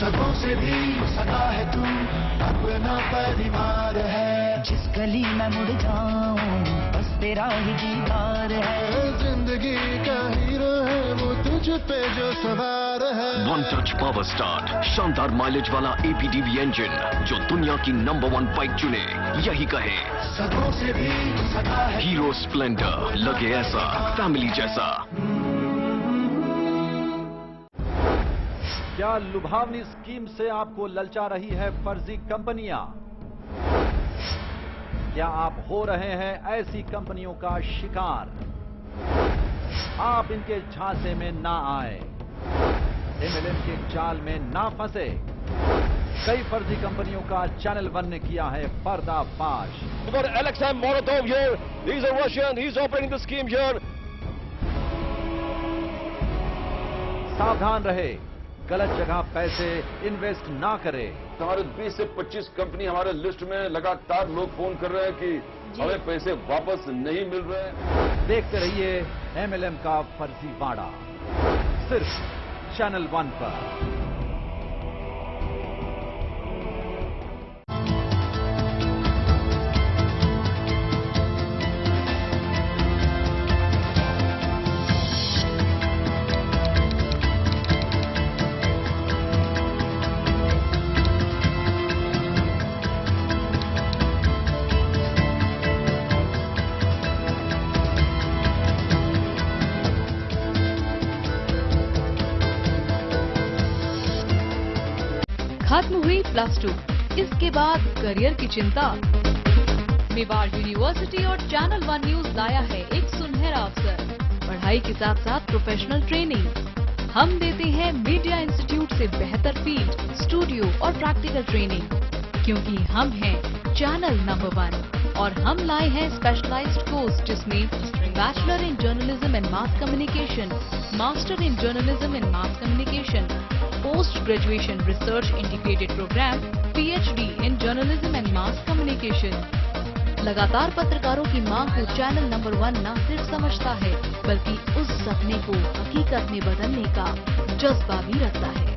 सदों से भी सदा है तू अपना परिवार है। जिस गली में मुड़ जाऊं बस तेरा ही दीदार है। जिंदगी का हीरो है वो तुझ पे जो सवार है। वन टच पावर स्टार्ट, शानदार माइलेज वाला APDV इंजन जो दुनिया की नंबर 1 बाइक चुने, यही कहे सदों से भी सदा है। हीरो स्प्लेंडर, लगे ऐसा फैमिली जैसा। क्या लुभावनी स्कीम से आपको ललचा रही है फर्जी कंपनियां? क्या आप हो रहे हैं ऐसी कंपनियों का शिकार? आप इनके झांसे में ना आए, MLM के जाल में ना फंसे। कई फर्जी कंपनियों का चैनल 1 ने किया है पर्दाफाश। Alexei Molotov here. He's a Russian. He's operating the scheme here. सावधान रहे, गलत जगह पैसे इन्वेस्ट ना करें। हमारे 20 से 25 कंपनी हमारे लिस्ट में लगातार लोग फोन कर रहे हैं कि हमें पैसे वापस नहीं मिल रहे हैं। देखते रहिए MLM का फर्जीवाड़ा सिर्फ चैनल 1 पर। खत्म हुई +2, इसके बाद करियर की चिंता। मेवाड़ यूनिवर्सिटी और चैनल 1 न्यूज लाया है एक सुनहरा अवसर, पढ़ाई के साथ साथ प्रोफेशनल ट्रेनिंग। हम देते हैं मीडिया इंस्टीट्यूट से बेहतर फील्ड, स्टूडियो और प्रैक्टिकल ट्रेनिंग, क्योंकि हम हैं चैनल नंबर 1 और हम लाए हैं स्पेशलाइज्ड कोर्स जिसमें bachelor in journalism and mass communication, master in journalism and mass communication, post graduation research integrated programme, PhD in journalism and mass communication. लगातार पत्रकारों की मांग को चैनल नंबर 1 न सिर्फ समझता है बल्कि उस सपने को हकीकत में बदलने का जज्बा भी रखता है।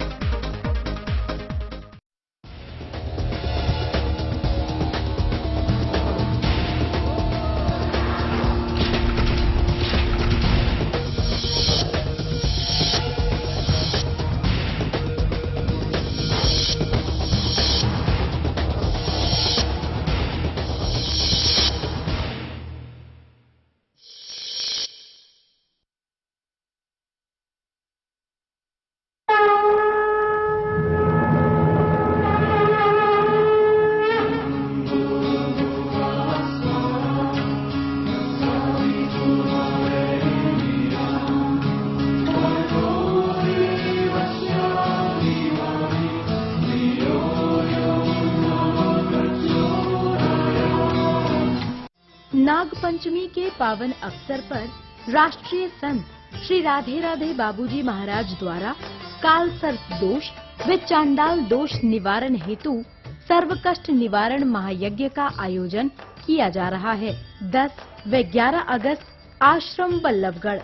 नाग पंचमी के पावन अवसर पर राष्ट्रीय संत श्री राधे राधे बाबूजी महाराज द्वारा काल सर्प दोष व चांडाल दोष निवारण हेतु सर्व कष्ट निवारण महायज्ञ का आयोजन किया जा रहा है। 10 व 11 अगस्त आश्रम बल्लभगढ़,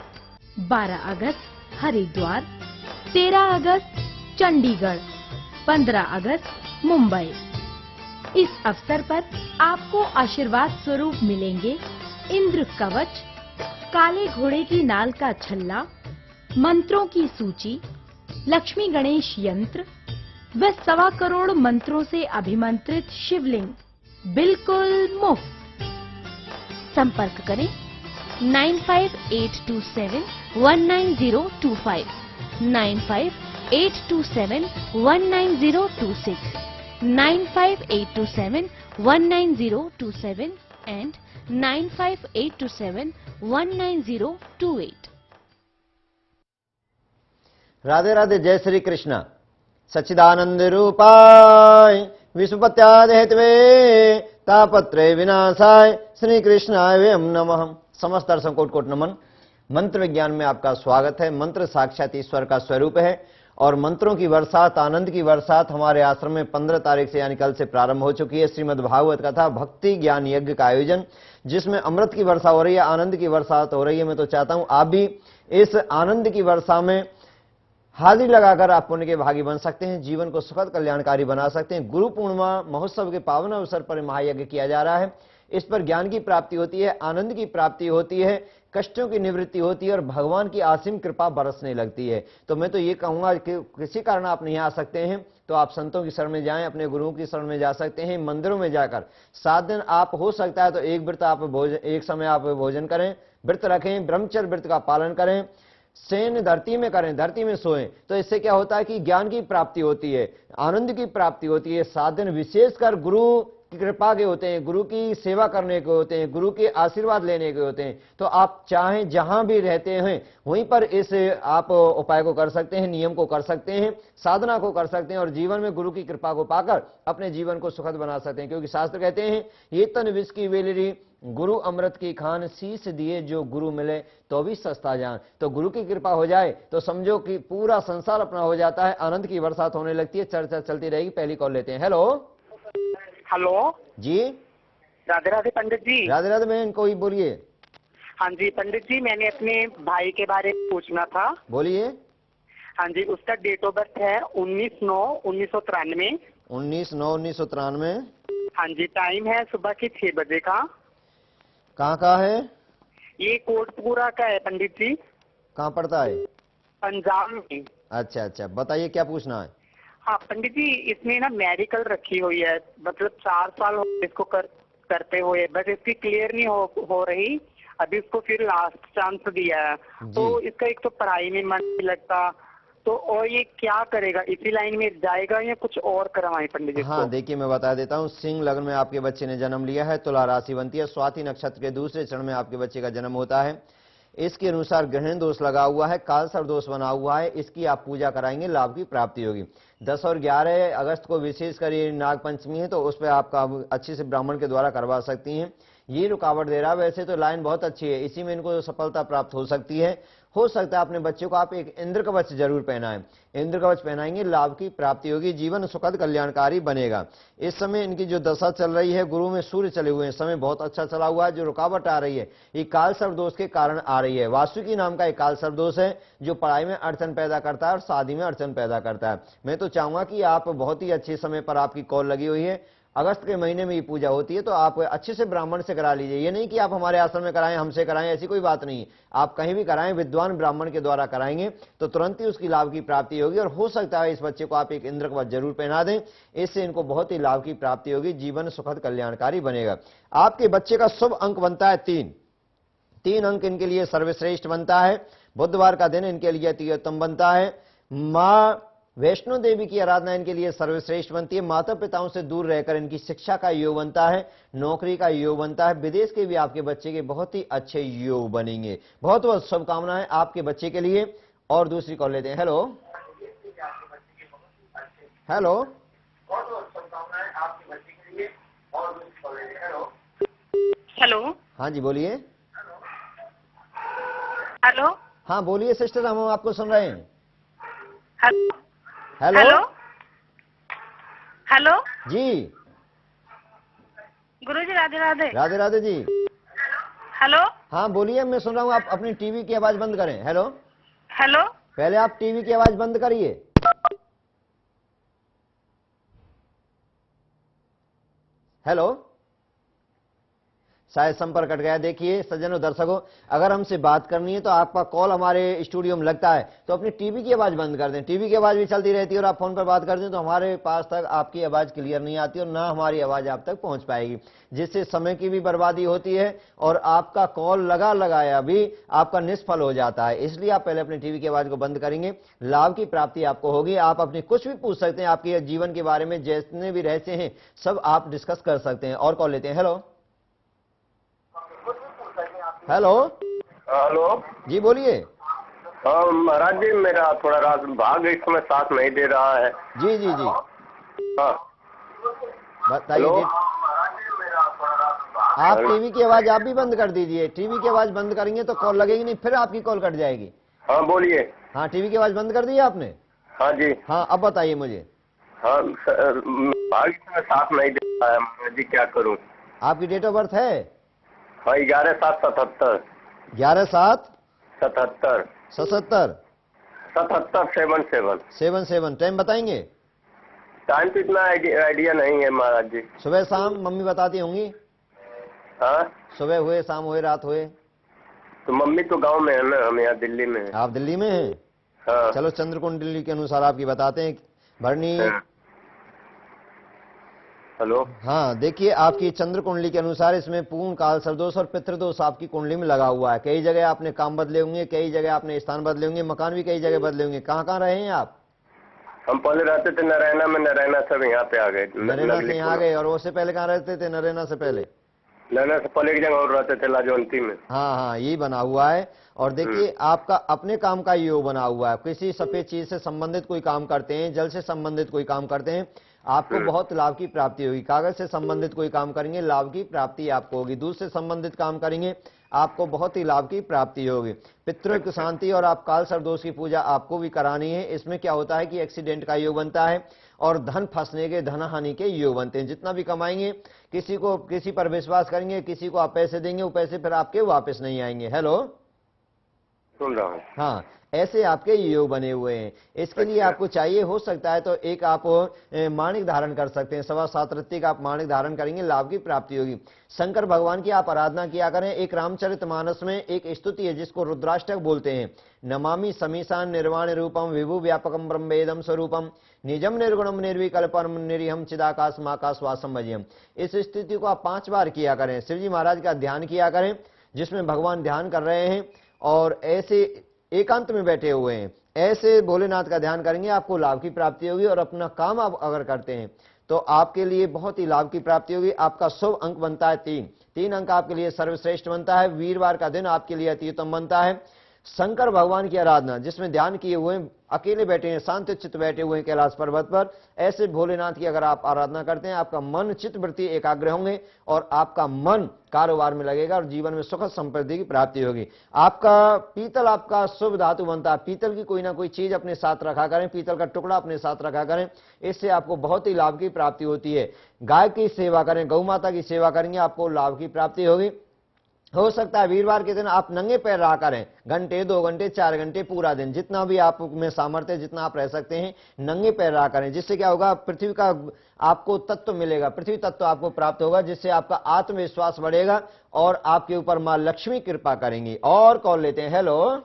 12 अगस्त हरिद्वार, 13 अगस्त चंडीगढ़, 15 अगस्त मुंबई। इस अवसर पर आपको आशीर्वाद स्वरूप मिलेंगे इंद्र कवच, काले घोड़े की नाल का छल्ला, मंत्रों की सूची, लक्ष्मी गणेश यंत्र व 1.25 करोड़ मंत्रों से अभिमंत्रित शिवलिंग, बिल्कुल मुफ्त। संपर्क करें 9582719025, 9582719026, 9582719027 and 9582719028। राधे राधे। जय श्री कृष्ण। सच्चिदानंद रूपाय विश्वपत्यादि हेतवे तापत्रय विनाशाय श्री कृष्णाय वयम नमः। समस्त दर्शकों कोट कोट नमन। मंत्र विज्ञान में आपका स्वागत है। मंत्र साक्षात ईश्वर का स्वरूप है और मंत्रों की बरसात, आनंद की बरसात हमारे आश्रम में 15 तारीख से यानी कल से प्रारंभ हो चुकी है। श्रीमद् भागवत कथा भक्ति ज्ञान यज्ञ का आयोजन, जिसमें अमृत की वर्षा हो रही है, आनंद की बरसात हो रही है। मैं तो चाहता हूं आप भी इस आनंद की वर्षा में हाजिरी लगाकर आप पुण्य के भागी बन सकते हैं, जीवन को सुखद कल्याणकारी बना सकते हैं। गुरु पूर्णिमा महोत्सव के पावन अवसर पर महायज्ञ किया जा रहा है। इस पर ज्ञान की प्राप्ति होती है, आनंद की प्राप्ति होती है, कष्टों की निवृत्ति होती है और भगवान की असीम कृपा बरसने लगती है। तो मैं तो ये कहूंगा कि किसी कारण आप नहीं आ सकते हैं तो आप संतों की शरण में जाएं, अपने गुरुओं की शरण में जा सकते हैं, मंदिरों में जाकर 7 दिन आप हो सकता है तो एक व्रत आप एक समय आप भोजन करें, व्रत रखें, ब्रह्मचर्य व्रत का पालन करें, शयन धरती में करें, धरती में सोएं। तो इससे क्या होता है कि ज्ञान की प्राप्ति होती है, आनंद की प्राप्ति होती है। 7 दिन विशेषकर गुरु की कृपा के होते हैं, गुरु की सेवा करने के होते हैं, गुरु के आशीर्वाद लेने के होते हैं। तो आप चाहें जहां भी रहते हैं वहीं पर इस आप उपाय को कर सकते हैं, नियम को कर सकते हैं, साधना को कर सकते हैं और जीवन में गुरु की कृपा को पाकर अपने जीवन को सुखद बना सकते हैं। क्योंकि शास्त्र कहते हैं ये तन विष की वेलरी गुरु अमृत की खान, शीश दिए जो गुरु मिले तो भी सस्ता जान। तो गुरु की कृपा हो जाए तो समझो कि पूरा संसार अपना हो जाता है, आनंद की बरसात होने लगती है। चर्चा चलती रहेगी। पहली कॉल लेते हैं। हेलो हेलो जी, राधे राधे पंडित जी। राधे राधे बहन, कोई बोलिए। हाँ जी पंडित जी, मैंने अपने भाई के बारे में पूछना था। बोलिए। हाँ जी, उसका डेट ऑफ बर्थ है 19/9/1993। 19/9/1993। हाँ जी, टाइम है सुबह के 6 बजे का। कहाँ का है ये? कोटपुरा का है पंडित जी। कहाँ पड़ता है? पंजाब में। अच्छा अच्छा, बताइए क्या पूछना है। हाँ पंडित जी, इसने ना मेडिकल रखी हुई है, मतलब 4 साल हो गए इसको करते हुए, बट इसकी क्लियर नहीं हो रही। अभी इसको फिर लास्ट चांस दिया है। तो इसका एक तो पढ़ाई में मन नहीं लगता, तो और ये क्या करेगा? इसी लाइन में जाएगा या कुछ और करवाएं पंडित जी? हाँ देखिए, मैं बता देता हूँ। सिंह लग्न में आपके बच्चे ने जन्म लिया है, तुला राशि बनती है, स्वाति नक्षत्र के दूसरे चरण में आपके बच्चे का जन्म होता है। इसके अनुसार ग्रहण दोष लगा हुआ है, कालसर्प दोष बना हुआ है। इसकी आप पूजा कराएंगे, लाभ की प्राप्ति होगी। 10 और 11 अगस्त को विशेषकर ये नाग पंचमी है, तो उस पर आपका अच्छे से ब्राह्मण के द्वारा करवा सकती हैं। ये रुकावट दे रहा है, वैसे तो लाइन बहुत अच्छी है, इसी में इनको सफलता प्राप्त हो सकती है। हो सकता है अपने बच्चों को आप एक इंद्र कवच जरूर पहनाएं। इंद्र कवच पहनाएंगे, लाभ की प्राप्ति होगी, जीवन सुखद कल्याणकारी बनेगा। इस समय इनकी जो दशा चल रही है, गुरु में सूर्य चले हुए हैं, समय बहुत अच्छा चला हुआ है। जो रुकावट आ रही है ये काल सर्प दोष के कारण आ रही है। वासुकी नाम का एक काल सर्प दोष है जो पढ़ाई में अड़चन पैदा करता है और शादी में अड़चन पैदा करता है। मैं तो चाहूंगा कि आप बहुत ही अच्छे समय पर आपकी कॉल लगी हुई है, अगस्त के महीने में ये पूजा होती है, तो आप अच्छे से ब्राह्मण से करा लीजिए। ये नहीं कि आप हमारे आश्रम में कराएं, हमसे कराएं, ऐसी कोई बात नहीं। आप कहीं भी कराएं, विद्वान ब्राह्मण के द्वारा कराएंगे तो तुरंत ही उसकी लाभ की प्राप्ति होगी। और हो सकता है इस बच्चे को आप एक इंद्र कवच जरूर पहना दें, इससे इनको बहुत ही लाभ की प्राप्ति होगी, जीवन सुखद कल्याणकारी बनेगा। आपके बच्चे का शुभ अंक बनता है 3 अंक इनके लिए सर्वश्रेष्ठ बनता है। बुधवार का दिन इनके लिए अति उत्तम बनता है। माँ वैष्णो देवी की आराधना इनके लिए सर्वश्रेष्ठ बनती है। माता पिताओं से दूर रहकर इनकी शिक्षा का योग बनता है, नौकरी का योग बनता है। विदेश के भी आपके बच्चे के बहुत ही अच्छे योग बनेंगे। बहुत बहुत शुभकामनाएं आपके बच्चे के लिए। और दूसरी कॉल लेते हैं। Hello hello hello. हाँ जी बोलिए। हेलो। हाँ बोलिए सिस्टर, हम आपको सुन रहे हैं। हेलो हेलो हेलो जी। गुरुजी राधे राधे। राधे राधे जी। हेलो। हाँ बोलिए, मैं सुन रहा हूँ। आप अपनी टीवी की आवाज बंद करें। Hello hello. पहले आप टीवी की आवाज बंद करिए। हेलो, शायद संपर्क कट गया। देखिए सज्जनों दर्शकों, अगर हमसे बात करनी है तो आपका कॉल हमारे स्टूडियो में लगता है तो अपनी टीवी की आवाज बंद कर दें। टीवी की आवाज भी चलती रहती है और आप फोन पर बात करते हैं तो हमारे पास तक आपकी आवाज क्लियर नहीं आती और ना हमारी आवाज आप तक पहुंच पाएगी, जिससे समय की भी बर्बादी होती है और आपका कॉल लगाया भी आपका निष्फल हो जाता है। इसलिए आप पहले अपनी टीवी की आवाज को बंद करेंगे, लाभ की प्राप्ति आपको होगी। आप अपनी कुछ भी पूछ सकते हैं, आपके जीवन के बारे में जितने भी रहस्य हैं सब आप डिस्कस कर सकते हैं। और कॉल लेते हैं। हेलो हेलो हेलो जी बोलिए। महाराज जी, मेरा थोड़ा रात भाग इस समय साथ नहीं दे रहा है। जी जी जी हाँ बताइए जी। आप टीवी की आवाज आप भी बंद कर दीजिए। टीवी की आवाज बंद करेंगे तो कॉल लगेगी नहीं, फिर आपकी कॉल कट जाएगी। हाँ बोलिए। हाँ टीवी की आवाज बंद कर दी आपने? हाँ जी। हाँ अब बताइए मुझे। हाँ भाग इस समय साथ नहीं दे रहा है महाराज जी, क्या करूँ? आपकी डेट ऑफ बर्थ है? हाँ 11/7/77। 11/7/77। 7777। 77। टाइम बताएंगे? टाइम तो इतना आइडिया नहीं है महाराज जी। सुबह शाम मम्मी बताती होंगी? हाँ, सुबह हुए, शाम हुए, रात हुए? तो मम्मी तो गांव में है ना, हम यहाँ दिल्ली में है। आप दिल्ली में हैं? हाँ। चलो चंद्र कुंडली के अनुसार आपकी बताते हैं। भरणी, हेलो। हाँ देखिए, आपकी चंद्र कुंडली के अनुसार इसमें पूर्ण काल सर्वदोष और पितृदोष आपकी कुंडली में लगा हुआ है। कई जगह आपने काम बदले होंगे, कई जगह आपने स्थान बदले होंगे, मकान भी कई जगह बदले होंगे। कहाँ कहाँ रहे हैं आप? हम पहले रहते थे नारायणा में, नारायणा से यहाँ पे आ गए। नरेना से यहाँ आ गए। और उससे पहले कहाँ रहते थे? नरेना से पहले? नारायणा से पहले एक जगह और रहते थे, लाजवंती में। हाँ हाँ, यही बना हुआ है। और देखिए, आपका अपने काम का योग बना हुआ है। किसी सफेद चीज से संबंधित कोई काम करते हैं, जल से संबंधित कोई काम करते हैं, आपको बहुत लाभ की प्राप्ति होगी। कागज से संबंधित कोई काम करेंगे, लाभ की प्राप्ति आपको होगी। दूध से संबंधित काम करेंगे, आपको बहुत ही लाभ की प्राप्ति होगी। पितरों की शांति और आप काल सर्वदोष की पूजा आपको भी करानी है। इसमें क्या होता है कि एक्सीडेंट का योग बनता है और धन फंसने के, धन हानि के योग बनते हैं। जितना भी कमाएंगे, किसी पर विश्वास करेंगे, किसी को आप पैसे देंगे, वो पैसे फिर आपके वापस नहीं आएंगे। हेलो, सुन रहा हूँ। हाँ, ऐसे आपके योग बने हुए हैं। इसके लिए आपको चाहिए, हो सकता है तो एक आप माणिक धारण कर सकते हैं। 7.25 रत्ती का आप माणिक धारण करेंगे, लाभ की प्राप्ति होगी। शंकर भगवान की आप आराधना किया करें। एक रामचरितमानस में एक स्तुति है जिसको रुद्राष्टक बोलते हैं। नमामि समीशान निर्वाण रूपम विभु व्यापकम ब्रह्मेदम स्वरूपम निजम निर्गुणम निर्विकल्पम निरीहम चिदाकाशमाकाशवासम भजियम। इस स्थिति को आप 5 बार किया करें। शिवजी महाराज का ध्यान किया करें, जिसमें भगवान ध्यान कर रहे हैं और ऐसे एकांत में बैठे हुए हैं। ऐसे भोलेनाथ का ध्यान करेंगे, आपको लाभ की प्राप्ति होगी। और अपना काम आप अगर करते हैं तो आपके लिए बहुत ही लाभ की प्राप्ति होगी। आपका शुभ अंक बनता है 3 अंक आपके लिए सर्वश्रेष्ठ बनता है। वीरवार का दिन आपके लिए अति उत्तम बनता है। शंकर भगवान की आराधना, जिसमें ध्यान किए हुए अकेले बैठे हैं, शांत चित्त बैठे हुए हैं कैलाश पर्वत पर, ऐसे भोलेनाथ की अगर आप आराधना करते हैं, आपका मन चित्त वृत्ति एकाग्र होंगे और आपका मन कारोबार में लगेगा और जीवन में सुख समृद्धि की प्राप्ति होगी। आपका पीतल आपका शुभ धातु बनता है। पीतल की कोई ना कोई चीज अपने साथ रखा करें, पीतल का टुकड़ा अपने साथ रखा करें, इससे आपको बहुत ही लाभ की प्राप्ति होती है। गाय की सेवा करें, गौ माता की सेवा करेंगे, आपको लाभ की प्राप्ति होगी। हो सकता है वीरवार के दिन आप नंगे पैर रहा करें, घंटे, 2 घंटे, 4 घंटे, पूरा दिन, जितना भी आप में सामर्थ्य, जितना आप रह सकते हैं, नंगे पैर रहा करें। जिससे क्या होगा, पृथ्वी का आपको तत्व मिलेगा, पृथ्वी तत्व आपको प्राप्त होगा, जिससे आपका आत्मविश्वास बढ़ेगा और आपके ऊपर मां लक्ष्मी कृपा करेंगी। और कॉल लेते हैं। हेलो,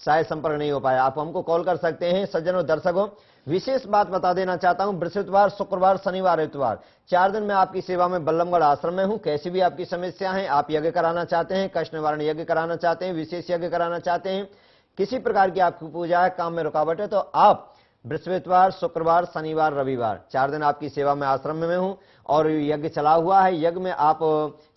शायद संपर्क नहीं हो पाया। आप हमको कॉल कर सकते हैं। सज्जनों, दर्शकों, विशेष बात बता देना चाहता हूं, बृहस्पतिवार, शुक्रवार, शनिवार, इतवार, 4 दिन मैं आपकी सेवा में बल्लमगढ़ आश्रम में हूं। कैसी भी आपकी समस्या है, आप यज्ञ कराना चाहते हैं, कष्ट निवारण यज्ञ कराना चाहते हैं, विशेष यज्ञ कराना चाहते हैं, किसी प्रकार की आपकी पूजा है, काम में रुकावट है, तो आप बृहस्पतिवार, शुक्रवार, शनिवार, रविवार 4 दिन आपकी सेवा में आश्रम में हूं और यज्ञ चला हुआ है। यज्ञ में आप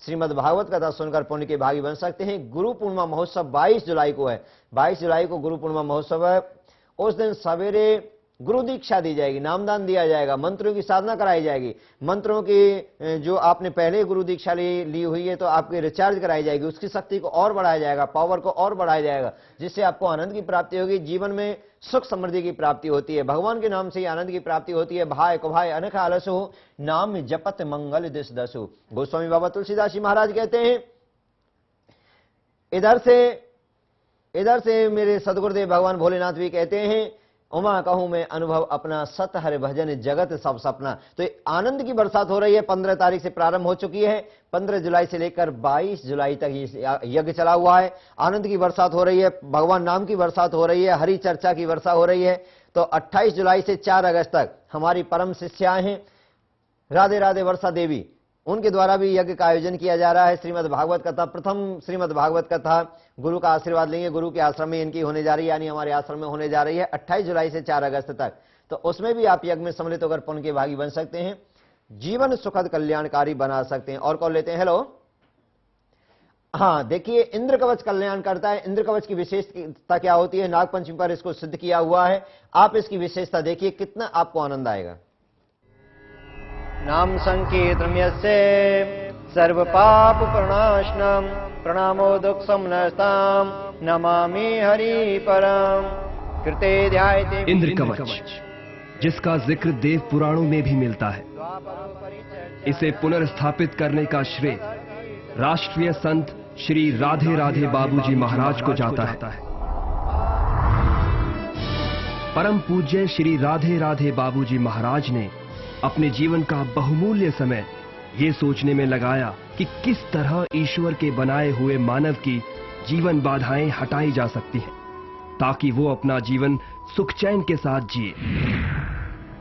श्रीमद् भागवत कथा सुनकर पुण्य के भागी बन सकते हैं। गुरु पूर्णिमा महोत्सव 22 जुलाई को है। 22 जुलाई को गुरु पूर्णिमा महोत्सव है। उस दिन सवेरे गुरु दीक्षा दी जाएगी, नामदान दिया जाएगा, मंत्रों की साधना कराई जाएगी। मंत्रों की जो आपने पहले गुरु दीक्षा ली हुई है तो आपकी रिचार्ज कराई जाएगी, उसकी शक्ति को और बढ़ाया जाएगा, पावर को और बढ़ाया जाएगा, जिससे आपको आनंद की प्राप्ति होगी, जीवन में सुख समृद्धि की प्राप्ति होती है। भगवान के नाम से ही आनंद की प्राप्ति होती है। भाई को भाई अनख आलसु नाम जपत मंगल दिस दसु। गोस्वामी बाबा तुलसीदास जी महाराज कहते हैं, इधर से मेरे सदगुरुदेव भगवान भोलेनाथ भी कहते हैं, उमा कहूं मैं अनुभव अपना, सत हरि भजन जगत सब सपना। तो आनंद की बरसात हो रही है। 15 तारीख से प्रारंभ हो चुकी है। 15 जुलाई से लेकर 22 जुलाई तक ये यज्ञ चला हुआ है। आनंद की बरसात हो रही है, भगवान नाम की बरसात हो रही है, हरि चर्चा की वर्षा हो रही है। तो 28 जुलाई से 4 अगस्त तक हमारी परम शिष्याएं हैं राधे राधे वर्षा देवी, उनके द्वारा भी यज्ञ का आयोजन किया जा रहा है। श्रीमद् भागवत कथा, प्रथम श्रीमद् भागवत कथा गुरु का आशीर्वाद लेंगे, गुरु के आश्रम में इनकी होने जा रही है, यानी हमारे आश्रम में होने जा रही है 28 जुलाई से 4 अगस्त तक। तो उसमें भी आप यज्ञ में सम्मिलित होकर पुण्य के भागी बन सकते हैं, जीवन सुखद कल्याणकारी बना सकते हैं। और कॉल लेते हैं। हेलो, हाँ देखिए, इंद्र कवच कल्याण करता है। इंद्र कवच की विशेषता क्या होती है, नागपंचमी पर इसको सिद्ध किया हुआ है। आप इसकी विशेषता देखिए, कितना आपको आनंद आएगा। नाम संकीर्तन यस्य सर्व पाप प्रणाशनम प्रणामो दुख समनस्ताम नमामि हरि परम कृते ध्यायते। इंद्र कवच, जिसका जिक्र देव पुराणों में भी मिलता है, इसे पुनर्स्थापित करने का श्रेय राष्ट्रीय संत श्री राधे राधे बाबूजी महाराज को जाता है। परम पूज्य श्री राधे राधे बाबूजी महाराज ने अपने जीवन का बहुमूल्य समय ये सोचने में लगाया कि किस तरह ईश्वर के बनाए हुए मानव की जीवन बाधाएं हटाई जा सकती हैं ताकि वो अपना जीवन सुख चैन के साथ जिए।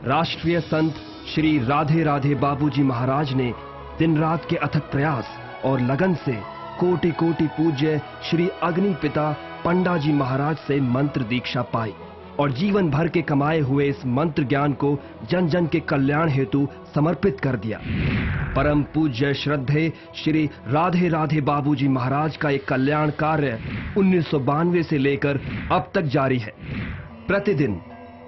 राष्ट्रीय संत श्री राधे राधे बाबूजी महाराज ने दिन रात के अथक प्रयास और लगन से कोटि कोटि पूज्य श्री अग्नि पिता पंडा जी महाराज से मंत्र दीक्षा पाई और जीवन भर के कमाए हुए इस मंत्र ज्ञान को जन जन के कल्याण हेतु समर्पित कर दिया। परम पूज्य श्रद्धेय श्री राधे राधे बाबूजी महाराज का एक कल्याण कार्य 1992 से लेकर अब तक जारी है। प्रतिदिन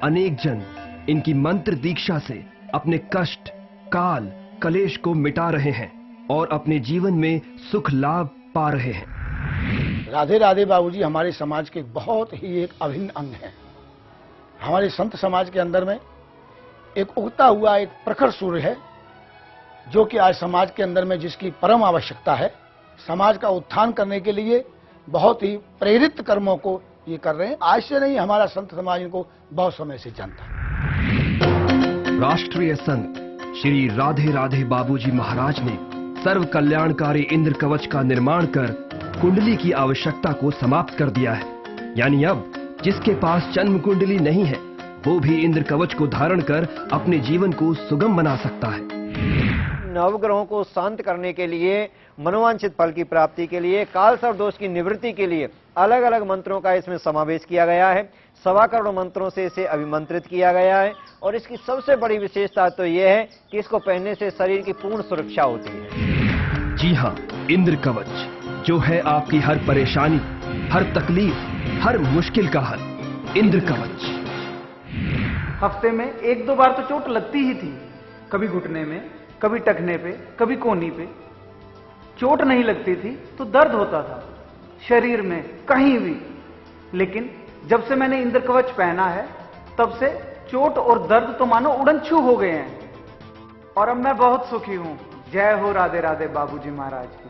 अनेक जन इनकी मंत्र दीक्षा से अपने कष्ट, काल, कलेश को मिटा रहे हैं और अपने जीवन में सुख लाभ पा रहे हैं। राधे राधे बाबूजी हमारे समाज के बहुत ही एक अभिन्न अंग है। हमारे संत समाज के अंदर में एक उगता हुआ एक प्रखर सूर्य है जो कि आज समाज के अंदर में जिसकी परम आवश्यकता है। समाज का उत्थान करने के लिए बहुत ही प्रेरित कर्मों को ये कर रहे हैं। आज से नहीं, हमारा संत समाज इनको बहुत समय से जानता है। राष्ट्रीय संत श्री राधे राधे बाबूजी महाराज ने सर्व कल्याणकारी इंद्र कवच का निर्माण कर कुंडली की आवश्यकता को समाप्त कर दिया है। यानी अब जिसके पास जन्म कुंडली नहीं है वो भी इंद्र कवच को धारण कर अपने जीवन को सुगम बना सकता है। नवग्रहों को शांत करने के लिए, मनोवांछित फल की प्राप्ति के लिए, काल सर्प दोष की निवृत्ति के लिए अलग अलग मंत्रों का इसमें समावेश किया गया है। 1.25 करोड़ मंत्रों से इसे अभिमंत्रित किया गया है और इसकी सबसे बड़ी विशेषता तो यह है कि इसको पहनने से शरीर की पूर्ण सुरक्षा होती है। जी हाँ, इंद्र कवच जो है आपकी हर परेशानी, हर तकलीफ, हर मुश्किल का हल। इंद्र कवच। हफ्ते में 1-2 बार तो चोट लगती ही थी, कभी घुटने में, कभी टखने पे, कभी कोहनी पे। चोट नहीं लगती थी तो दर्द होता था शरीर में कहीं भी, लेकिन जब से मैंने इंद्र कवच पहना है तब से चोट और दर्द तो मानो उड़न-छू हो गए हैं और अब मैं बहुत सुखी हूं। जय हो राधे राधे बाबूजी महाराज की।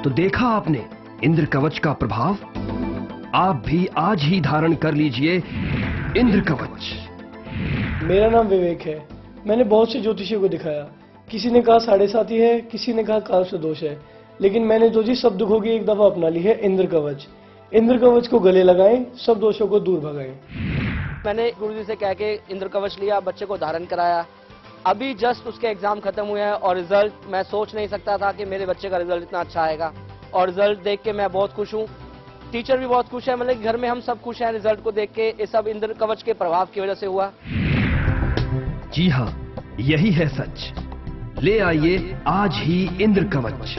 तो देखा आपने इंद्र कवच का प्रभाव। आप भी आज ही धारण कर लीजिए इंद्र कवच। मेरा नाम विवेक है। मैंने बहुत से ज्योतिषियों को दिखाया, किसी ने कहा 7.5 है, किसी ने कहा काल से दोष है, लेकिन मैंने जो जी सब दुखों की एक दफा अपना ली है इंद्र कवच। इंद्र कवच को गले लगाएं, सब दोषों को दूर भगाएं। मैंने गुरुजी से कह के इंद्र कवच लिया, बच्चे को धारण कराया। अभी जस्ट उसके एग्जाम खत्म हुए हैं और रिजल्ट मैं सोच नहीं सकता था कि मेरे बच्चे का रिजल्ट इतना अच्छा आएगा और रिजल्ट देख के मैं बहुत खुश हूँ। टीचर भी बहुत खुश है, मतलब घर में हम सब खुश हैं रिजल्ट को देख के। ये सब इंद्र कवच के प्रभाव की वजह से हुआ। जी हाँ, यही है सच। ले आइए आज ही इंद्र कवच।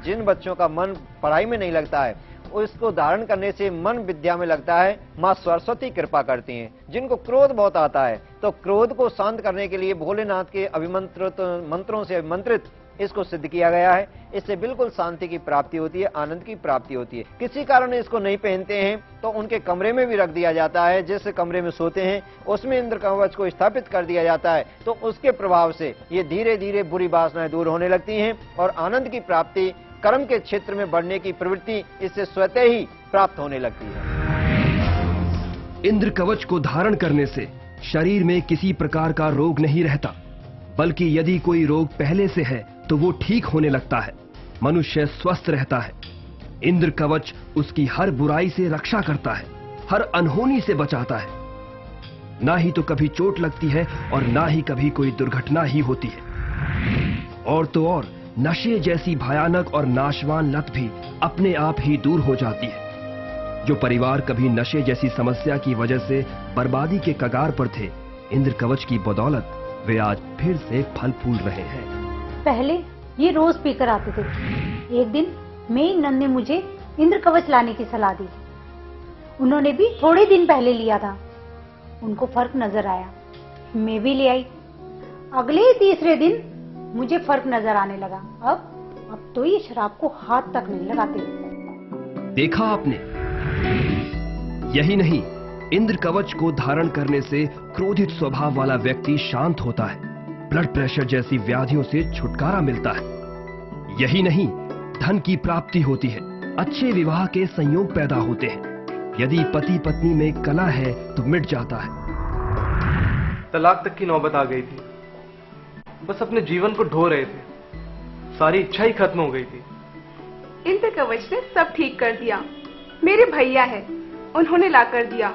जिन बच्चों का मन पढ़ाई में नहीं लगता है उसको धारण करने से मन विद्या में लगता है, माँ सरस्वती कृपा करती हैं। जिनको क्रोध बहुत आता है तो क्रोध को शांत करने के लिए भोलेनाथ के अभिमंत्रित मंत्रों से अभिमंत्रित इसको सिद्ध किया गया है। इससे बिल्कुल शांति की प्राप्ति होती है, आनंद की प्राप्ति होती है। किसी कारण इसको नहीं पहनते हैं तो उनके कमरे में भी रख दिया जाता है। जिस कमरे में सोते हैं उसमें इंद्र कवच को स्थापित कर दिया जाता है तो उसके प्रभाव से ये धीरे धीरे बुरी वासनाएं दूर होने लगती हैं और आनंद की प्राप्ति, कर्म के क्षेत्र में बढ़ने की प्रवृत्ति इससे स्वतः ही प्राप्त होने लगती है। इंद्र कवच को धारण करने से शरीर में किसी प्रकार का रोग नहीं रहता, बल्कि यदि कोई रोग पहले से है तो वो ठीक होने लगता है। मनुष्य स्वस्थ रहता है। इंद्र कवच उसकी हर बुराई से रक्षा करता है, हर अनहोनी से बचाता है। ना ही तो कभी चोट लगती है और ना ही कभी कोई दुर्घटना ही होती है। और तो और नशे जैसी भयानक और नाशवान लत भी अपने आप ही दूर हो जाती है। जो परिवार कभी नशे जैसी समस्या की वजह से बर्बादी के कगार पर थे, इंद्र कवच की बदौलत वे आज फिर से फल फूल रहे हैं। पहले ये रोज पीकर आते थे। एक दिन मेरी नंद ने मुझे इंद्र कवच लाने की सलाह दी। उन्होंने भी थोड़े दिन पहले लिया था, उनको फर्क नजर आया, मैं भी ले आई। अगले तीसरे दिन मुझे फर्क नजर आने लगा। अब तो ये शराब को हाथ तक नहीं लगाते। देखा आपने? यही नहीं, इंद्र कवच को धारण करने से क्रोधित स्वभाव वाला व्यक्ति शांत होता है, ब्लड प्रेशर जैसी व्याधियों से छुटकारा मिलता है। यही नहीं, धन की प्राप्ति होती है, अच्छे विवाह के संयोग पैदा होते हैं, यदि पति पत्नी में कलह है तो मिट जाता है। तलाक तक की नौबत आ गई थी। बस अपने जीवन को ढो रहे थे, सारी इच्छा ही खत्म हो गई थी। इंद्र कवच ने सब ठीक कर दिया। मेरे भैया है, उन्होंने ला कर दिया।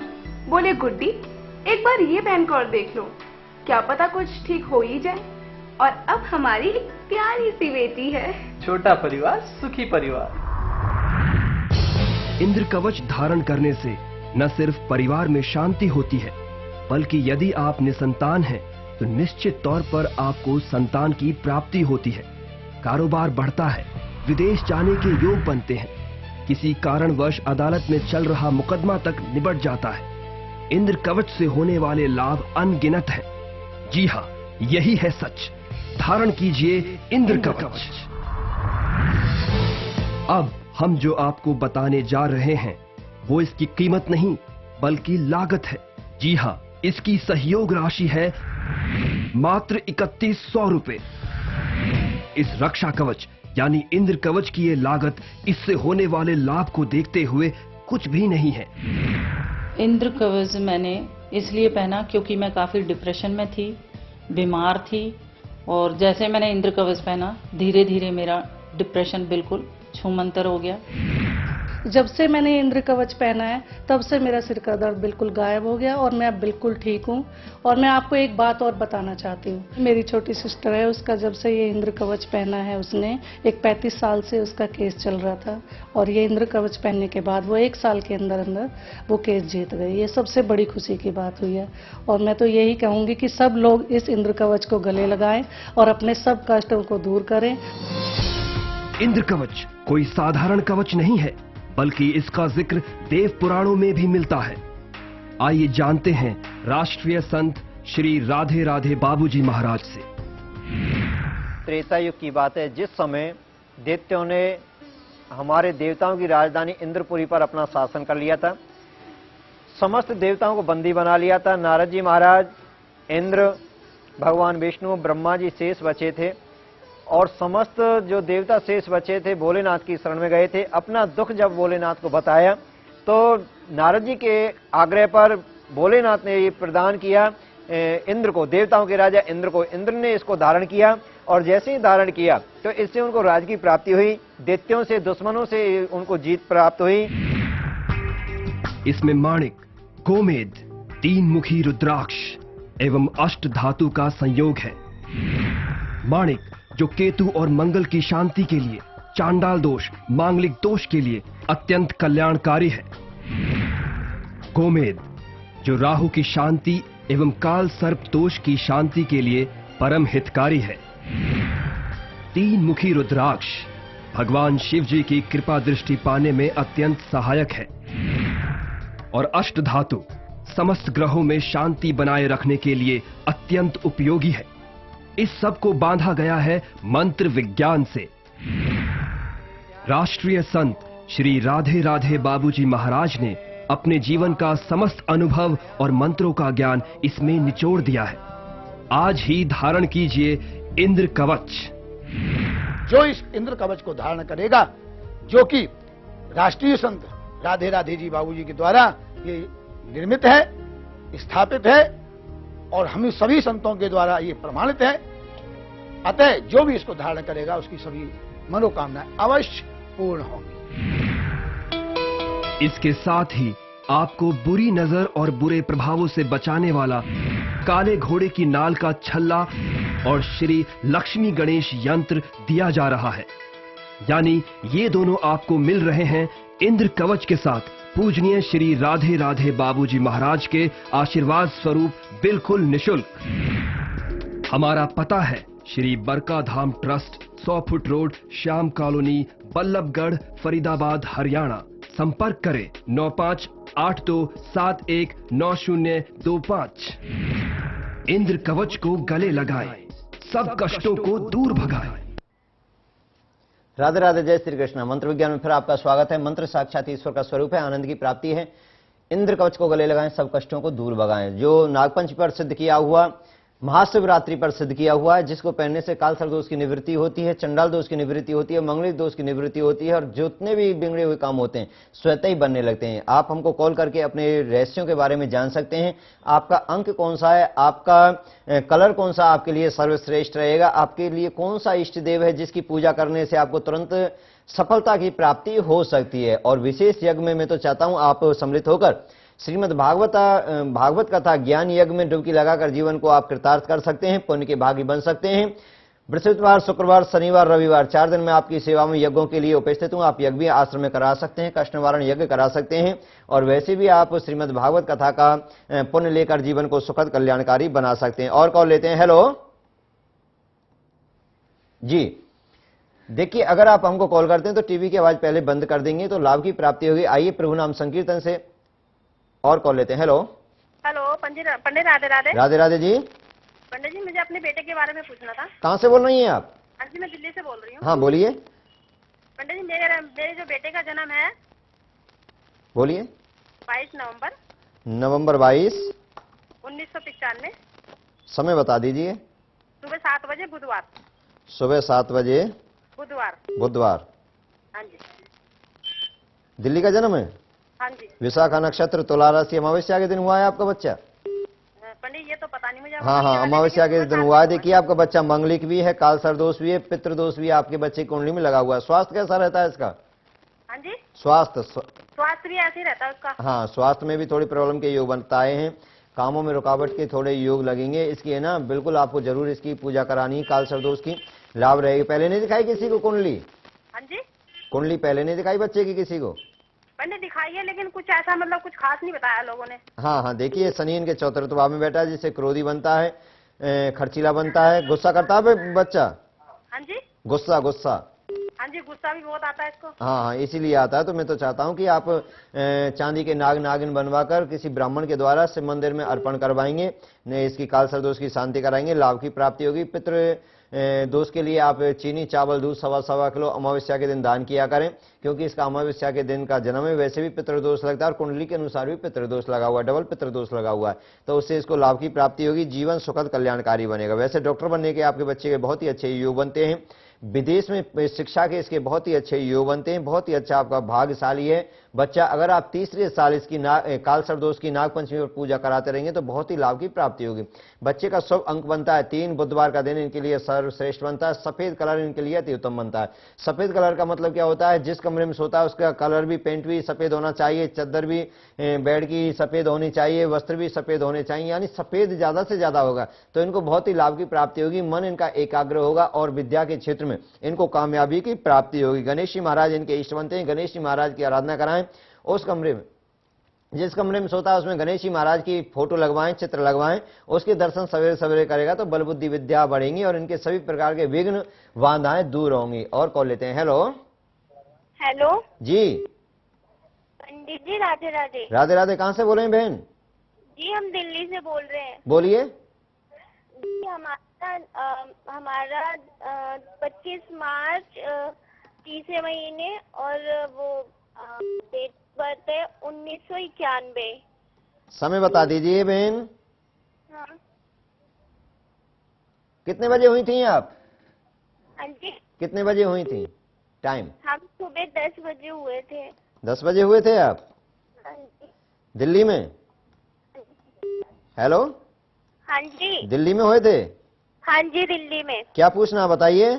बोले गुड्डी एक बार ये पहन कर देख लो, क्या पता कुछ ठीक हो ही जाए। और अब हमारी एक प्यारी सी बेटी है। छोटा परिवार सुखी परिवार। इंद्र कवच धारण करने से न सिर्फ परिवार में शांति होती है, बल्कि यदि आप निसंतान हैं तो निश्चित तौर पर आपको संतान की प्राप्ति होती है, कारोबार बढ़ता है, विदेश जाने के योग बनते हैं, किसी कारणवश अदालत में चल रहा मुकदमा तक निबट जाता है। इंद्र कवच से होने वाले लाभ अनगिनत हैं। जी हाँ, यही है सच। धारण कीजिए इंद्र कवच। अब हम जो आपको बताने जा रहे हैं वो इसकी कीमत नहीं बल्कि लागत है। जी हाँ, इसकी सहयोग राशि है मात्र 3100 रुपए। इस रक्षा कवच यानी इंद्र कवच की ये लागत इससे होने वाले लाभ को देखते हुए कुछ भी नहीं है। इंद्र कवच मैंने इसलिए पहना क्योंकि मैं काफी डिप्रेशन में थी, बीमार थी, और जैसे मैंने इंद्र कवच पहना धीरे धीरे मेरा डिप्रेशन बिल्कुल छूमंतर हो गया। जब से मैंने इंद्र कवच पहना है तब से मेरा सिर का दर्द बिल्कुल गायब हो गया और मैं अब बिल्कुल ठीक हूँ। और मैं आपको एक बात और बताना चाहती हूँ। मेरी छोटी सिस्टर है, उसका जब से ये इंद्र कवच पहना है, उसने एक 35 साल से उसका केस चल रहा था और ये इंद्र कवच पहनने के बाद वो 1 साल के अंदर अंदर वो केस जीत गई। ये सबसे बड़ी खुशी की बात हुई है। और मैं तो यही कहूँगी कि सब लोग इस इंद्र कवच को गले लगाएं और अपने सब कष्टों को दूर करें। इंद्र कवच कोई साधारण कवच नहीं है, बल्कि इसका जिक्र देव पुराणों में भी मिलता है। आइए जानते हैं राष्ट्रीय संत श्री राधे राधे बाबूजी महाराज से। त्रेता युग की बात है, जिस समय दैत्यों ने हमारे देवताओं की राजधानी इंद्रपुरी पर अपना शासन कर लिया था, समस्त देवताओं को बंदी बना लिया था। नारद जी महाराज, इंद्र, भगवान विष्णु, ब्रह्मा जी शेष बचे थे और समस्त जो देवता शेष बचे थे भोलेनाथ की शरण में गए थे। अपना दुख जब भोलेनाथ को बताया तो नारद जी के आग्रह पर भोलेनाथ ने ये प्रदान किया इंद्र को, देवताओं के राजा इंद्र को। इंद्र ने इसको धारण किया और जैसे ही धारण किया तो इससे उनको राज की प्राप्ति हुई, दैत्यों से, दुश्मनों से उनको जीत प्राप्त हुई। इसमें माणिक, गोमेद, 3 मुखी रुद्राक्ष एवं अष्ट धातु का संयोग है। माणिक जो केतु और मंगल की शांति के लिए, चांडाल दोष, मांगलिक दोष के लिए अत्यंत कल्याणकारी है। गोमेद जो राहु की शांति एवं काल सर्प दोष की शांति के लिए परम हितकारी है। 3 मुखी रुद्राक्ष भगवान शिव जी की कृपा दृष्टि पाने में अत्यंत सहायक है। और अष्ट धातु समस्त ग्रहों में शांति बनाए रखने के लिए अत्यंत उपयोगी है। इस सब को बांधा गया है मंत्र विज्ञान से। राष्ट्रीय संत श्री राधे राधे बाबूजी महाराज ने अपने जीवन का समस्त अनुभव और मंत्रों का ज्ञान इसमें निचोड़ दिया है। आज ही धारण कीजिए इंद्र कवच। जो इस इंद्र कवच को धारण करेगा, जो कि राष्ट्रीय संत राधे राधे जी बाबूजी के द्वारा ये निर्मित है, स्थापित है और हम सभी संतों के द्वारा ये प्रमाणित है, अतः जो भी इसको धारण करेगा उसकी सभी मनोकामनाएं अवश्य पूर्ण होंगी। इसके साथ ही आपको बुरी नजर और बुरे प्रभावों से बचाने वाला काले घोड़े की नाल का छल्ला और श्री लक्ष्मी गणेश यंत्र दिया जा रहा है। यानी ये दोनों आपको मिल रहे हैं इंद्र कवच के साथ पूजनीय श्री राधे राधे बाबूजी महाराज के आशीर्वाद स्वरूप बिल्कुल निशुल्क। हमारा पता है Shri Barka Dham trust, 100 foot road, Shyam colony, Ballabhgarh, Faridabad, Haryana. संपर्क करें 9582719025। इंद्र कवच को गले लगाएं, सब कष्टों को दूर भगाएं। राधे राधे, जय श्री कृष्ण। मंत्र विज्ञान में फिर आपका स्वागत है। मंत्र साक्षात ईश्वर का स्वरूप है, आनंद की प्राप्ति है। इंद्र कवच को गले लगाएं, सब कष्टों को दूर भगाएं। जो नागपंचमी पर सिद्ध किया हुआ महाशिवरात्रि पर सिद्ध किया हुआ है, जिसको पहनने से कालसर्प दोष की निवृत्ति होती है, चंडाल दोष की निवृत्ति होती है, मंगलिक दोष की निवृत्ति होती है और जितने भी बिगड़े हुए काम होते हैं स्वतः ही बनने लगते हैं। आप हमको कॉल करके अपने रहस्यों के बारे में जान सकते हैं। आपका अंक कौन सा है, आपका कलर कौन सा आपके लिए सर्वश्रेष्ठ रहेगा, आपके लिए कौन सा इष्ट देव है जिसकी पूजा करने से आपको तुरंत सफलता की प्राप्ति हो सकती है। और विशेष यज्ञ में मैं तो चाहता हूं आप सम्मिलित होकर श्रीमद् भागवत कथा ज्ञान यज्ञ में डुबकी लगाकर जीवन को आप कृतार्थ कर सकते हैं, पुण्य के भागी बन सकते हैं। बृहस्पतिवार, शुक्रवार, शनिवार, रविवार 4 दिन में आपकी सेवा में यज्ञों के लिए उपस्थित हूं। आप यज्ञ भी आश्रम में करा सकते हैं, कष्ट निवारण यज्ञ करा सकते हैं और वैसे भी आप श्रीमद् भागवत कथा का पुण्य लेकर जीवन को सुखद कल्याणकारी बना सकते हैं। और कॉल लेते हैं। हेलो जी, देखिए अगर आप हमको कॉल करते हैं तो टीवी की आवाज पहले बंद कर देंगे तो लाभ की प्राप्ति होगी। आइए प्रभु नाम संकीर्तन से और कॉल लेते हैं। हेलो पंडित राधे राधे। राधे राधे जी। पंडित जी, मुझे अपने बेटे के बारे में पूछना था। कहाँ से बोल रही हैं आप? हाँ जी, मैं दिल्ली से बोल रही हूँ। हाँ बोलिए। पंडित जी, मेरे जो बेटे का जन्म है, बोलिए। 22 नवंबर 22 1995। समय बता दीजिए। सुबह 7 बजे बुधवार। सुबह 7 बजे बुधवार। हाँ जी। दिल्ली का जन्म है? हाँ जी। विशाखा नक्षत्र, तुला राशि, अमावस्या के दिन हुआ है आपका बच्चा? पंडित ये तो पता नहीं मुझे। हाँ, अमावस्या के दिन हुआ है। देखिए आपका बच्चा मंगलिक भी है, कालसर्प दोष भी है, पितृदोष भी आपके बच्चे की कुंडली में लगा हुआ है। स्वास्थ्य कैसा रहता है इसका? हाँ जी। स्वास्थ्य भी ऐसे ही रहता है उसका। हाँ, स्वास्थ्य में भी थोड़ी प्रॉब्लम के योग बनता है, कामों में रुकावट के थोड़े योग लगेंगे। इसकी है ना, बिल्कुल आपको जरूर इसकी पूजा करानी, कालसर्प दोष की लाभ रहेगी। पहले नहीं दिखाई किसी को कुंडली? हाँ जी। कुंडली पहले नहीं दिखाई बच्चे की किसी को? पंडित दिखाई है, लेकिन कुछ ऐसा मतलब कुछ खास नहीं बताया लोगों ने। हाँ, देखिए शनि इनके चौथे भाव में बैठा है, जिससे क्रोधी बनता है, खर्चीला बनता है, गुस्सा करता है बच्चा। हाँ जी। गुस्सा हाँ जी, गुस्सा भी बहुत आता है इसको। हाँ, इसीलिए आता है। तो मैं तो चाहता हूँ कि आप चांदी के नाग नागिन बनवाकर किसी ब्राह्मण के द्वारा शिव मंदिर में अर्पण करवाएंगे, इसकी कालसर्प दोष की शांति कराएंगे, लाभ की प्राप्ति होगी। पितृ दोष के लिए आप चीनी, चावल, दूध 1.25 किलो अमावस्या के दिन दान किया करें, क्योंकि इसका अमावस्या के दिन का जन्म है। वैसे भी पितृदोष लगता है और कुंडली के अनुसार भी पितृदोष लगा हुआ है, डबल पितृदोष लगा हुआ है, तो उससे इसको लाभ की प्राप्ति होगी, जीवन सुखद कल्याणकारी बनेगा। वैसे डॉक्टर बनने के आपके बच्चे के बहुत ही अच्छे योग बनते हैं, विदेश में शिक्षा के इसके बहुत ही अच्छे योग बनते हैं, बहुत ही अच्छा आपका भाग्यशाली है बच्चा। अगर आप तीसरे साल इसकी कालसर्प दोष की नाग पंचमी पर पूजा कराते रहेंगे तो बहुत ही लाभ की प्राप्ति होगी। बच्चे का शुभ अंक बनता है 3, बुधवार का दिन इनके लिए सर्वश्रेष्ठ बनता है। सफेद कलर इनके लिए अति उत्तम बनता है। सफेद कलर का मतलब क्या होता है? जिस कमरे में सोता है उसका कलर भी, पेंट भी सफेद होना चाहिए, चादर भी बेड की सफेद होनी चाहिए, वस्त्र भी सफेद होने चाहिए, यानी सफेद ज्यादा से ज्यादा होगा तो इनको बहुत ही लाभ की प्राप्ति होगी। मन इनका एकाग्र होगा और विद्या के क्षेत्र में इनको कामयाबी की प्राप्ति होगी। गणेश जी महाराज इनके इष्ट बनते हैं। गणेश जी महाराज की आराधना कराएं। उस कमरे में, जिस कमरे में सोता है उसमें गणेश जी महाराज की फोटो लगवाएं, चित्र लगवाएं, उसके दर्शन सवेरे सवेरे करेगा तो बल बुद्धि विद्या बढ़ेंगी और इनके सभी प्रकार के विघ्न बाधाएं दूर होंगी। और कॉल लेते हैं। हेलो जी। पंडित जी राधे राधे। राधे राधे। कहाँ से बोल रहे हैं बहन? जी हम दिल्ली से बोल रहे हैं। बोलिए। जी हमारा 25 मार्च तीसरे महीने और वो डेट बर्थ है 1991। समय बता दीजिए बहन। हाँ। कितने बजे हुई थी आप? हाँ जी। कितने बजे हुई थी टाइम? हम सुबह 10 बजे हुए थे। 10 बजे हुए थे आप? हाँ जी। दिल्ली में? हेलो। हाँ जी। दिल्ली में हुए थे? हाँ जी, दिल्ली में। क्या पूछना बताइए।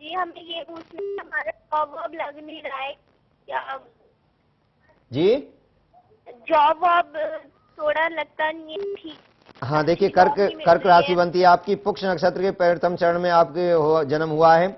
जी हमें ये पूछना, हमारा जॉब वॉब लग नहीं रहा है क्या? जी जॉब वॉब थोड़ा लगता नहीं है ठीक। हाँ, देखिए कर्क राशि बनती है आपकी। पुक्ष नक्षत्र के प्रथम चरण में आपके जन्म हुआ है,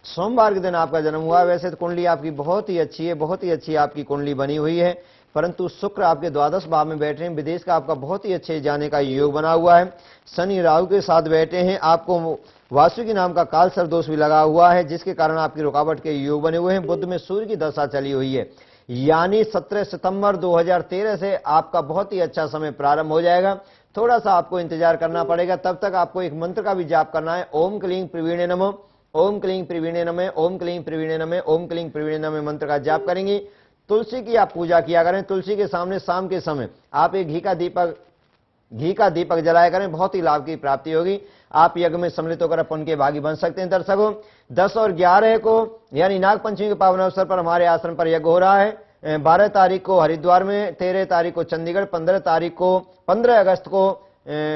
सोमवार के दिन आपका जन्म हुआ है। वैसे तो कुंडली आपकी बहुत ही अच्छी है, बहुत ही अच्छी आपकी कुंडली बनी हुई है, परंतु शुक्र आपके 12वें भाव में बैठे हैं। विदेश का आपका बहुत ही अच्छे जाने का योग बना हुआ है। शनि राहु के साथ बैठे हैं। आपको वासुकी नाम का कालसर्प दोष भी लगा हुआ है, जिसके कारण आपकी रुकावट के योग बने हुए हैं। बुध में सूर्य की दशा चली हुई है, यानी 17 सितंबर 2013 से आपका बहुत ही अच्छा समय प्रारंभ हो जाएगा। थोड़ा सा आपको इंतजार करना पड़ेगा, तब तक आपको एक मंत्र का भी जाप करना है। ओम क्लीं प्रवीणे नमः, ओम क्लीं प्रवीणे नमः, ओम क्लीं प्रवीणे नमः, ओम क्लीं प्रवीणे नमः मंत्र का जाप करेंगे। तुलसी की आप पूजा किया करें। तुलसी के सामने शाम के समय आप एक घी का दीपक घी का दीपक जलाया करें, बहुत ही लाभ की प्राप्ति होगी। आप यज्ञ में सम्मिलित होकर पुण्य के भागी बन सकते हैं। दर्शकों, 10 और 11 को यानी नाग पंचमी के पावन अवसर पर हमारे आश्रम पर यज्ञ हो रहा है। 12 तारीख को हरिद्वार में, 13 तारीख को चंडीगढ़, 15 तारीख को, 15 अगस्त को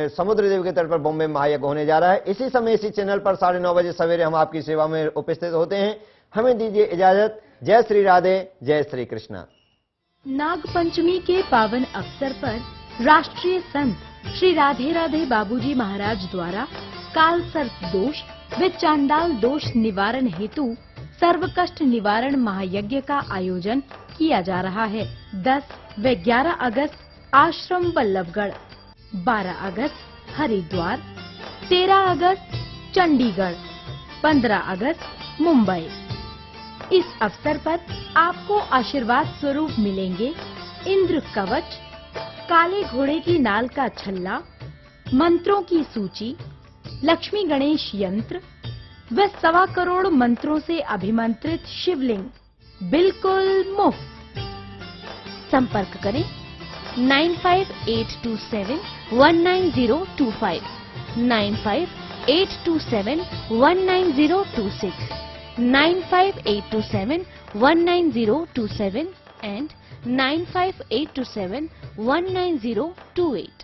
समुद्र देव के तट पर बॉम्बे में महायज्ञ होने जा रहा है। इसी समय इसी चैनल पर 9:30 बजे सवेरे हम आपकी सेवा में उपस्थित होते हैं। हमें दीजिए इजाजत। जय श्री राधे, जय श्री कृष्णा। नाग पंचमी के पावन अवसर पर राष्ट्रीय संत श्री राधे राधे बाबूजी महाराज द्वारा काल सर्प दोष व चांडाल दोष निवारण हेतु सर्व कष्ट निवारण महायज्ञ का आयोजन किया जा रहा है। 10 व 11 अगस्त आश्रम बल्लभगढ़, 12 अगस्त हरिद्वार, 13 अगस्त चंडीगढ़, 15 अगस्त मुंबई। इस अवसर पर आपको आशीर्वाद स्वरूप मिलेंगे इंद्र कवच, काले घोड़े की नाल का छल्ला, मंत्रों की सूची, लक्ष्मी गणेश यंत्र व 1.25 करोड़ मंत्रों से अभिमंत्रित शिवलिंग बिल्कुल मुफ्त। संपर्क करें 9582719025, 9582719026, 95827190027 and 95827190028.